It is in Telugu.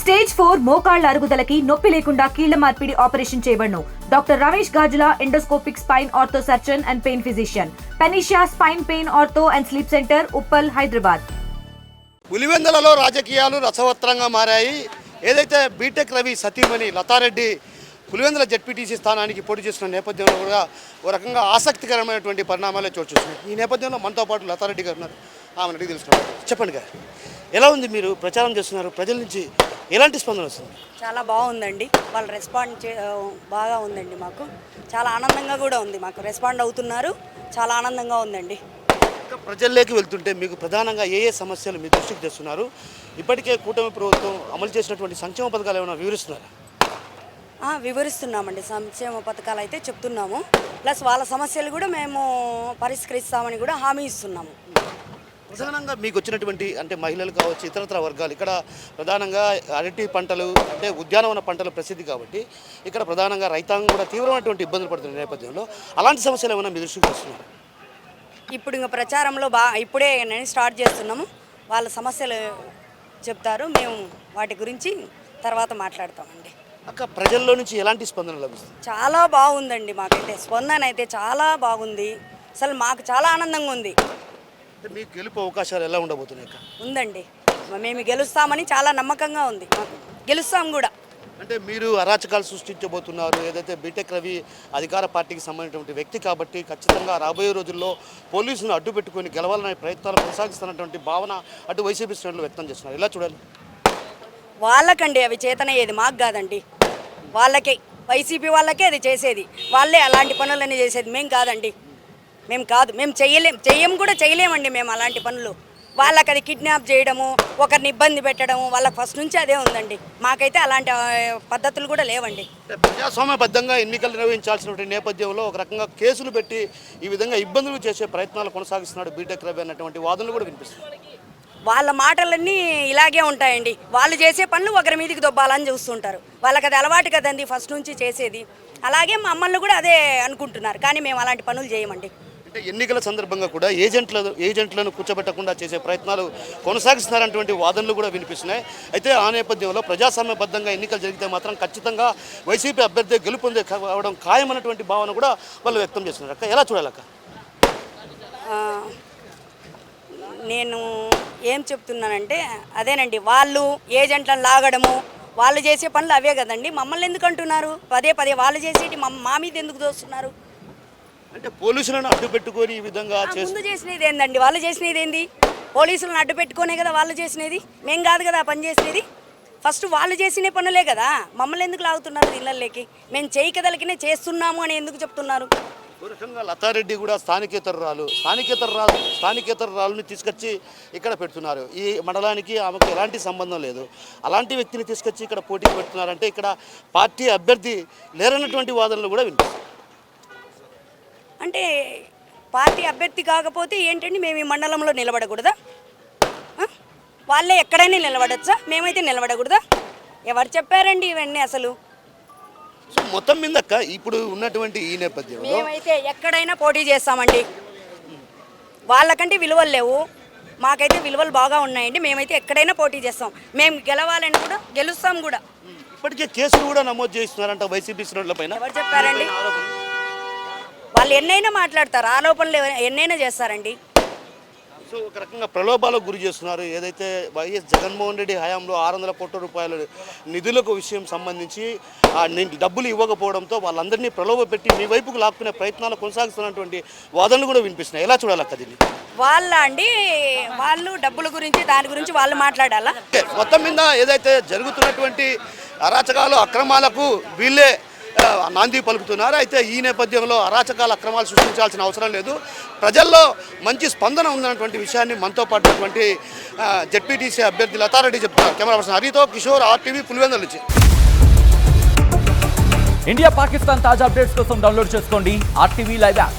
స్టేజ్ 4 మోకాళ్ల అరుగుదలకి నొప్పి లేకుండా కీళ్ల మార్పిడి ఆపరేషన్ చేయబడును. Doctor Ramesh Gajula, endoscopic spine ortho surgeon and pain physician, పెనిషియా spine pain ortho and sleep centre, Uppal, Hyderabad. పులివెందులలో రాజకీయాలు రసవత్రంగా మారాయి. ఏదైతే బీటెక్ రవి సతీమణి లతారెడ్డి పులివెందుల జెడ్పీటీసీ స్థానానికి పోటీ చేస్తున్న నేపథ్యంలో కూడా ఓ రకంగా ఆసక్తికరమైనటువంటి పరిణామాలే చోటు చూస్తున్నాయి. ఈ నేపథ్యంలో మనతో పాటు లతారెడ్డి గారు ఉన్నారు. ఆమెను అడిగి తెలుసుకున్నారు. చెప్పండి గారు, ఎలా ఉంది? మీరు ప్రచారం చేస్తున్నారు, ప్రజల నుంచి ఎలాంటి స్పందన వస్తుంది? చాలా బాగుందండి. వాళ్ళు రెస్పాండ్ బాగా ఉందండి. మాకు చాలా ఆనందంగా కూడా ఉంది. మాకు రెస్పాండ్ అవుతున్నారు, చాలా ఆనందంగా ఉందండి. ప్రజల్లోకి వెళ్తుంటే మీకు ప్రధానంగా ఏ సమస్యలు మీ దృష్టికి తెస్తున్నారు? ఇప్పటికే కూటమి ప్రభుత్వం అమలు చేసినటువంటి సంక్షేమ పథకాలు ఏమైనా వివరిస్తున్నారా? వివరిస్తున్నామండి. సంక్షేమ పథకాలు అయితే చెప్తున్నాము, ప్లస్ వాళ్ళ సమస్యలు కూడా మేము పరిష్కరిస్తామని కూడా హామీ ఇస్తున్నాము. ప్రధానంగా మీకు వచ్చినటువంటి అంటే మహిళలు కావచ్చు, ఇతరతర వర్గాలు ఇక్కడ ప్రధానంగా అరటి పంటలు అంటే ఉద్యానవన పంటలు ప్రసిద్ధి కాబట్టి ఇక్కడ ప్రధానంగా రైతాంగం కూడా తీవ్రమైనటువంటి ఇబ్బందులు పడుతున్న నేపథ్యంలో అలాంటి సమస్యలు ఏమైనా మీ దృష్టికి వస్తున్నాయి? ఇప్పుడు ఇంకా ప్రచారంలో ఇప్పుడే నేను స్టార్ట్ చేస్తున్నాము. వాళ్ళ సమస్యలు చెప్తారు, మేము వాటి గురించి తర్వాత మాట్లాడతామండి. అక్క, ప్రజల్లో నుంచి ఎలాంటి స్పందన లభిస్తుంది? చాలా బాగుందండి. మాకైతే స్పందన అయితే చాలా బాగుంది. అసలు మాకు చాలా ఆనందంగా ఉంది. మీకు గెలుపు అవకాశాలు ఎలా ఉండబోతున్నాయి అక్క? ఉందండి, మేము గెలుస్తామని చాలా నమ్మకంగా ఉంది. మాకు గెలుస్తాం కూడా. అంటే మీరు అరాచకాలు సృష్టించబోతున్నారు. ఏదైతే బీటెక్ రవి అధికార పార్టీకి సంబంధించినటువంటి వ్యక్తి కాబట్టి ఖచ్చితంగా రాబోయే రోజుల్లో పోలీసులను అడ్డు పెట్టుకొని గెలవాలనే ప్రయత్నాలు కొనసాగిస్తున్నటువంటి భావన అటు వైసీపీ శ్రేణులు వ్యక్తం చేస్తున్నారు. ఎలా చూడాలి? వాళ్ళకండి అవి చేతనయ్యేది, మాకు కాదండి. వాళ్ళకే, వైసీపీ వాళ్ళకే అది చేసేది. వాళ్ళే అలాంటి పనులన్నీ చేసేది, మేము కాదండి. మేము కాదు, మేము చేయలేమండి మేము అలాంటి పనులు. వాళ్ళకి అది కిడ్నాప్ చేయడము, ఒకరిని ఇబ్బంది పెట్టడము, వాళ్ళకి ఫస్ట్ నుంచి అదే ఉందండి. మాకైతే అలాంటి పద్ధతులు కూడా లేవండి. ప్రజాస్వామ్యబద్ధంగా ఎన్నికలు నిర్వహించాల్సినటువంటి నేపథ్యంలో ఒక రకంగా కేసులు పెట్టి ఈ విధంగా ఇబ్బందులు చేసే ప్రయత్నాలు కొనసాగిస్తున్నాడు బీటెక్ రవి అన్నటువంటి వాదనలు కూడా వినిపిస్తున్నాయి. వాళ్ళ మాటలన్నీ ఇలాగే ఉంటాయండి. వాళ్ళు చేసే పనులు ఒకరి మీదకి దొబ్బాలని చూస్తుంటారు. వాళ్ళకి అది అలవాటు కదండి ఫస్ట్ నుంచి చేసేది. అలాగే మమ్మల్ని కూడా అదే అనుకుంటున్నారు, కానీ మేము అలాంటి పనులు చేయమండి. అంటే ఎన్నికల సందర్భంగా కూడా ఏజెంట్లను కూర్చోబెట్టకుండా చేసే ప్రయత్నాలు కొనసాగిస్తున్నారన్నటువంటి వాదనలు కూడా వినిపిస్తున్నాయి. అయితే ఆ నేపథ్యంలో ప్రజాస్వామ్యబద్ధంగా ఎన్నికలు జరిగితే మాత్రం ఖచ్చితంగా వైసీపీ అభ్యర్థి గెలుపొందే కావడం ఖాయమన్నటువంటి భావన కూడా వాళ్ళు వ్యక్తం చేస్తున్నారు. అక్క, ఎలా చూడాలక్క? నేను ఏం చెప్తున్నానంటే అదేనండి, వాళ్ళు ఏజెంట్లను లాగడము, వాళ్ళు చేసే పనులు అవే కదండి. మమ్మల్ని ఎందుకు అంటున్నారు? పదే వాళ్ళు చేసేటి మా మీద ఎందుకు దోస్తున్నారు? అంటే పోలీసులను అడ్డు పెట్టుకొని ఈ విధంగా ముందు చేసినది ఏందండి? వాళ్ళు చేసినది ఏంది? పోలీసులను అడ్డు పెట్టుకునే కదా వాళ్ళు చేసినది, మేం కాదు కదా పని చేసినది. ఫస్ట్ వాళ్ళు చేసిన పనులే కదా, మమ్మల్ని ఎందుకు లాగుతున్నారు ఇళ్ళల్లోకి? మేము చేయకదలకినే చేస్తున్నాము అని ఎందుకు చెప్తున్నారు? లతారెడ్డి కూడా స్థానికేతరురాలుని తీసుకొచ్చి ఇక్కడ పెడుతున్నారు. ఈ మండలానికి ఆమెకు ఎలాంటి సంబంధం లేదు. అలాంటి వ్యక్తిని తీసుకొచ్చి ఇక్కడ పోటీకి పెడుతున్నారంటే ఇక్కడ పార్టీ అభ్యర్థి లేరన్నటువంటి వాదనలు కూడా వినిపిస్తాయి. అంటే పార్టీ అభ్యర్థి కాకపోతే ఏంటండి, మేము ఈ మండలంలో నిలబడకూడదా? వాళ్ళే ఎక్కడైనా నిలబడచ్చా? మేమైతే నిలబడకూడదా? ఎవరు చెప్పారండి ఇవన్నీ? అసలు మొత్తం మీద ఇప్పుడు ఉన్నటువంటి ఈ నేపథ్యంలో మేమైతే ఎక్కడైనా పోటీ చేస్తామండి. వాళ్ళకంటే విలువలు లేవు, మాకైతే విలువలు బాగా ఉన్నాయండి. మేమైతే ఎక్కడైనా పోటీ చేస్తాం. మేము గెలవాలని కూడా గెలుస్తాం కూడా. ఇప్పటికే కేసులు కూడా నమోదు చేస్తున్నారంట వైసీపీ శ్రేణుల పైన. ఎవరు చెప్పారండి? వాళ్ళు ఎన్నైనా మాట్లాడతారు, ఆరోపణలు ఎన్నైనా చేస్తారండి. సో ఒక రకంగా ప్రలోభాలకు గురి చేస్తున్నారు. ఏదైతే వైఎస్ జగన్మోహన్ రెడ్డి హయాంలో 600 కోట్ల రూపాయల నిధులకు విషయం సంబంధించి డబ్బులు ఇవ్వకపోవడంతో వాళ్ళందరినీ ప్రలోభ పెట్టి మీ వైపుకు లాక్కునే ప్రయత్నాలు కొనసాగిస్తున్నటువంటి వాదనలు కూడా వినిపిస్తున్నాయి. ఎలా చూడాలక్క దీన్ని? వాళ్ళు డబ్బుల గురించి దాని గురించి వాళ్ళు మాట్లాడాలా? మొత్తం మీద ఏదైతే జరుగుతున్నటువంటి అరాచకాలు అక్రమాలకు వీళ్ళే నాంది పలుకుతున్నారు. అయితే ఈ నేపథ్యంలో అరాచకాల అక్రమాలు సృష్టించాల్సిన అవసరం లేదు. ప్రజల్లో మంచి స్పందన ఉందన్నటువంటి విషయాన్ని మనతో పాటున్నటువంటి జెడ్పీటీసీ అభ్యర్థి లతారెడ్డి చెప్తున్నారు. కెమెరా పర్సన్ హరితో కిషోర్, RTV, పులివెందుల నుంచి. ఇండియా పాకిస్తాన్ తాజా అప్డేట్స్ కోసం డౌన్లోడ్ చేసుకోండి RTV లైవ్ యాప్.